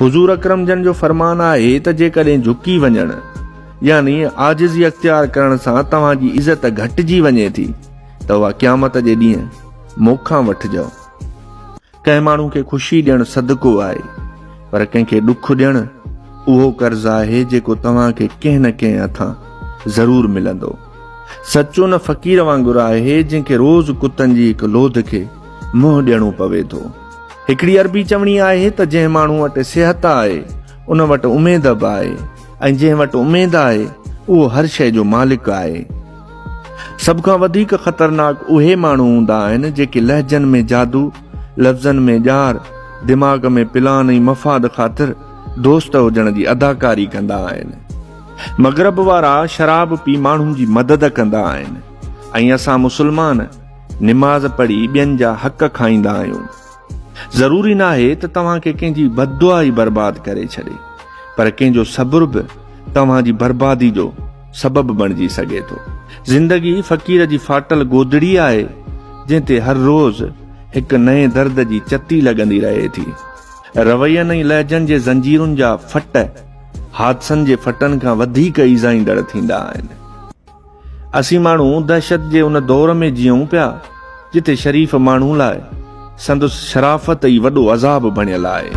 हुजूर अकरम जन जो फरमान आहे त जेकॾहिं झुकी वञण यानी आजिज़ी अख्तियार करण सां तव्हांजी इज़त घटिजी वञे थी त उहा क़यामत जे ॾींहुं मोखां वठिजो। कंहिं माण्हू खे ख़ुशी ॾियणु सदको आहे, पर कंहिंखे ॾुख ॾियणु उहो कर्ज़ आहे जेको तव्हांखे कंहिं न कंहिं हथां ज़रूर मिलंदो। सचो न फ़क़ीर वांगुरु आहे जंहिंखे रोज़ कुतनि जी हिकु लोध खे मुंहुं ॾियणो पवे थो। हिकिड़ी अरबी चवणी आहे त जंहिं माण्हू वटि सिहत आहे उन वटि उमेद बि आहे, ऐं जंहिं वटि उमेद आहे उहो हर शइ जो मालिक आहे। सभ खां वधीक ख़तरनाक उहे माण्हू हूंदा आहिनि जेके लहजनि में जादू, लफ़्ज़नि में ॼार, दिमाग़ में प्लान ऐं मफ़ाद ख़ातिर दोस्त हुजण जी अदाकारी कंदा आहिनि। मग़रब वारा शराब पी माण्हुनि जी मदद कंदा आहिनि, ऐं असां मुस्लमान निमाज़ पढ़ी ॿियनि जा हक़ खाईंदा आहियूं। ज़रूरी न आहे त तव्हांखे कंहिंजी बददुआ ई बर्बाद करे छॾे, पर कंहिंजो सब्र बि तव्हांजी बर्बादी जो सबबु बणिजी सघे थो। ज़िंदगी फ़क़ीर जी फाटल गोदड़ी आहे जंहिं ते हर रोज़ हिकु नए दर्द जी चती लॻंदी रहे थी। रवैयनि ऐं लहजनि जे ज़ंजीरुनि जा फट हादसनि जे फटनि खां वधीक ईज़ाईंदड़ थींदा आहिनि। असीं माण्हू दहशत जे उन दौर में जियूं पिया जिथे शरीफ़ माण्हू लाइ संदसि शराफ़त ई वॾो अज़ाब बणियल आहे।